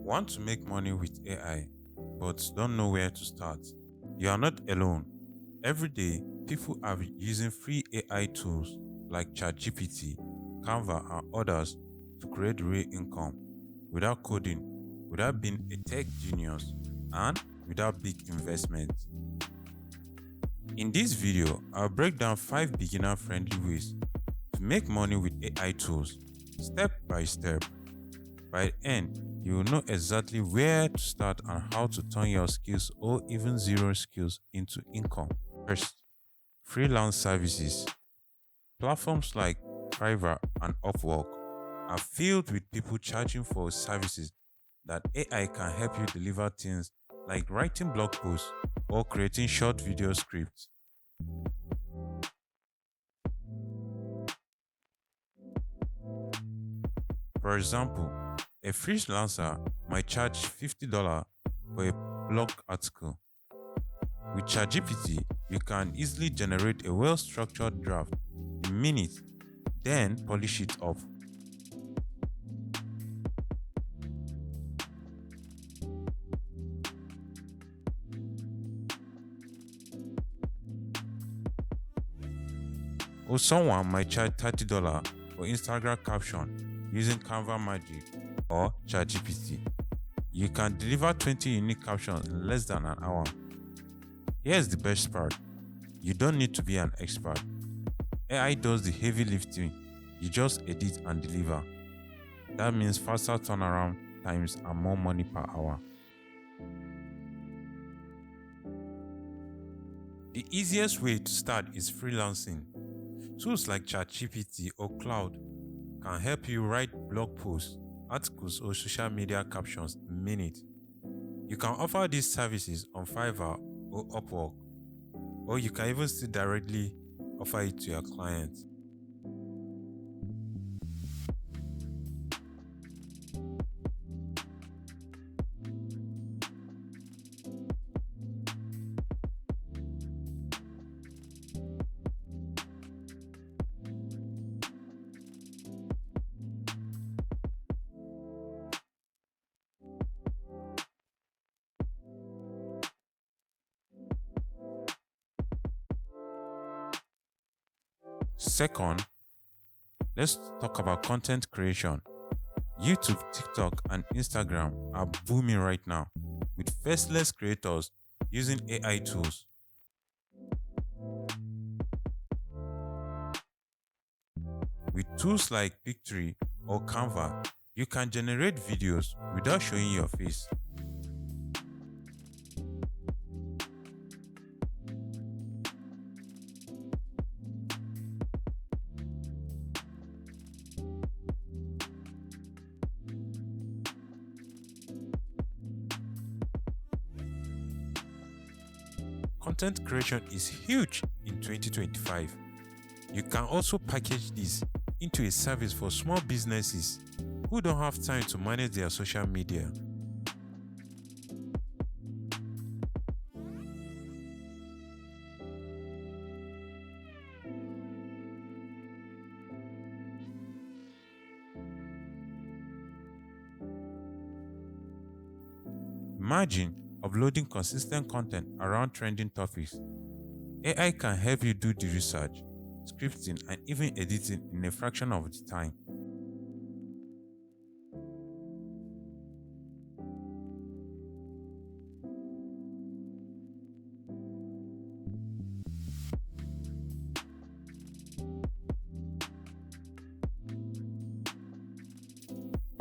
Want to make money with AI, but don't know where to start? You are not alone. Every day, people are using free AI tools like ChatGPT, Canva, and others to create real income without coding, without being a tech genius, and without big investment. In this video, I'll break down 5 beginner-friendly ways to make money with AI tools, step by step. By the end, you will know exactly where to start and how to turn your skills or even zero skills into income. First, freelance services. Platforms like Fiverr and Upwork are filled with people charging for services that AI can help you deliver, things like writing blog posts or creating short video scripts. For example, a freelancer might charge $50 for a blog article. With ChatGPT, you can easily generate a well-structured draft in minutes, then polish it up. Or someone might charge $30 for Instagram caption using Canva Magic or ChatGPT. You can deliver 20 unique captions in less than an hour. Here's the best part. You don't need to be an expert. AI does the heavy lifting. You just edit and deliver. That means faster turnaround times and more money per hour. The easiest way to start is freelancing. Tools like ChatGPT or Cloud can help you write blog posts, articles, or social media captions in minutes. You can offer these services on Fiverr or Upwork, or you can even still directly offer it to your clients. Second, let's talk about content creation. YouTube, TikTok, and Instagram are booming right now with faceless creators using AI tools. With tools like Pictory or Canva, you can generate videos without showing your face. Content creation is huge in 2025. You can also package this into a service for small businesses who don't have time to manage their social media. Imagine uploading consistent content around trending topics. AI can help you do the research, scripting, and even editing in a fraction of the time.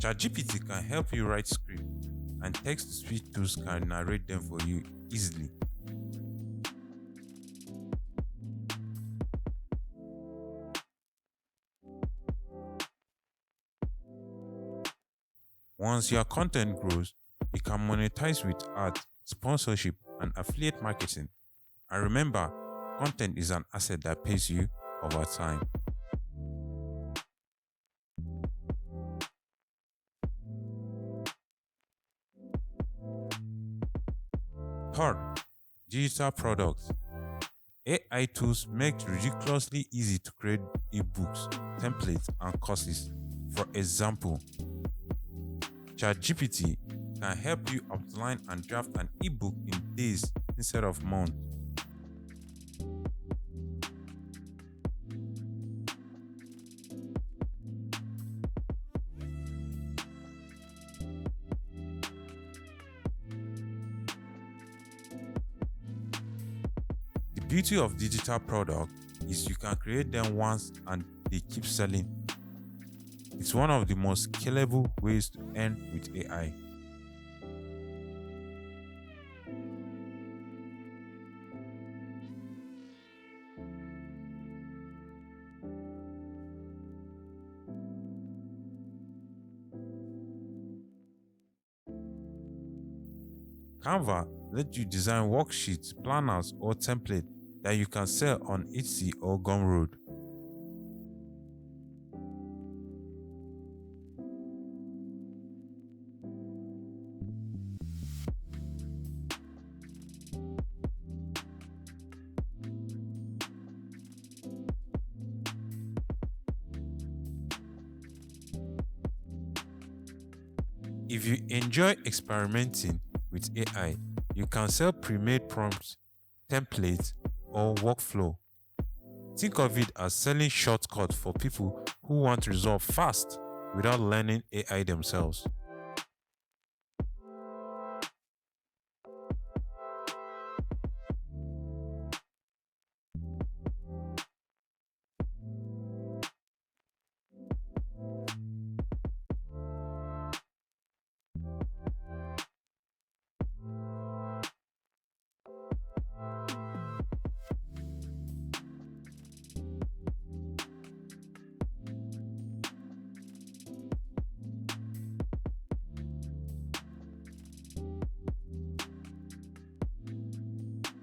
ChatGPT can help you write scripts, and text-to-speech tools can narrate them for you easily. Once your content grows, you can monetize with ads, sponsorship, and affiliate marketing. And remember, content is an asset that pays you over time. Third, digital products. AI tools make it ridiculously easy to create ebooks, templates, and courses. For example, ChatGPT can help you outline and draft an ebook in days instead of months. The beauty of digital products is you can create them once and they keep selling. It's one of the most scalable ways to earn with AI. Canva lets you design worksheets, planners, or templates that you can sell on Etsy or Gumroad. If you enjoy experimenting with AI, you can sell pre-made prompts, templates, or workflow. Think of it as selling shortcuts for people who want results fast without learning AI themselves.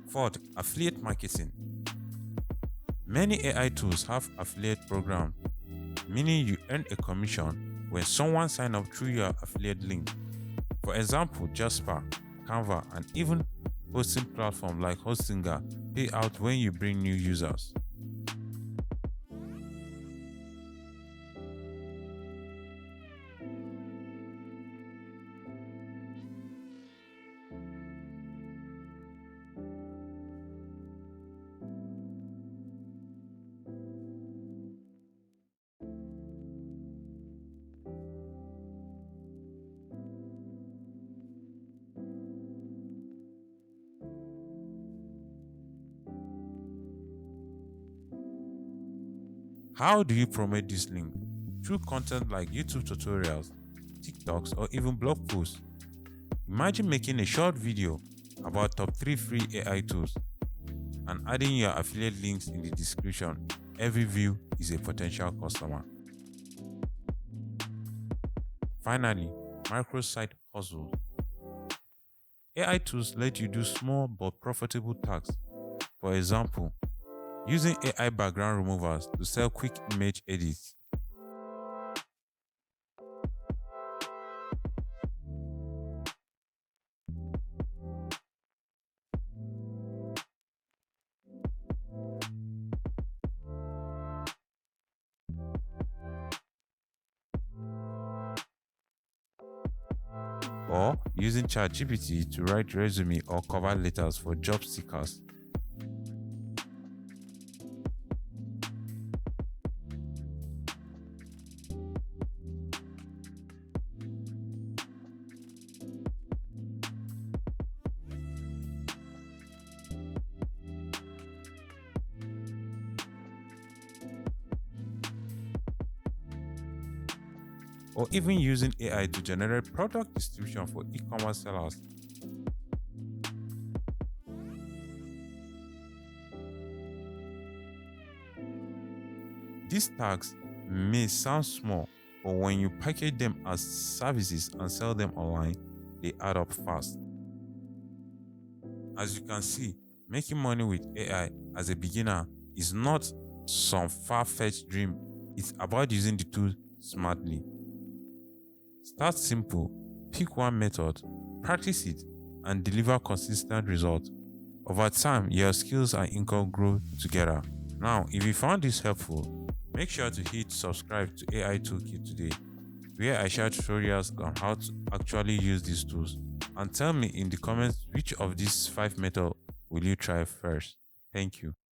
Fourth, affiliate marketing. Many AI tools have affiliate programs, meaning you earn a commission when someone signs up through your affiliate link. For example, Jasper, Canva, and even hosting platforms like Hostinger pay out when you bring new users. How do you promote this link? Through content like YouTube tutorials, TikToks, or even blog posts. Imagine making a short video about top 3 free AI tools and adding your affiliate links in the description. Every view is a potential customer. Finally, microsite hustles. AI tools let you do small but profitable tasks. For example, using AI background removers to sell quick image edits. Or using ChatGPT to write resume or cover letters for job seekers. Or even using AI to generate product description for e-commerce sellers. These tags may sound small, but when you package them as services and sell them online, they add up fast. As you can see, making money with AI as a beginner is not some far-fetched dream. It's about using the tool smartly. Start simple, pick one method, practice it, and deliver consistent results. Over time, your skills and income grow together. Now, if you found this helpful, make sure to hit subscribe to AI Toolkit today. where I share tutorials on how to actually use these tools. And tell me in the comments which of these 5 methods will you try first. Thank you.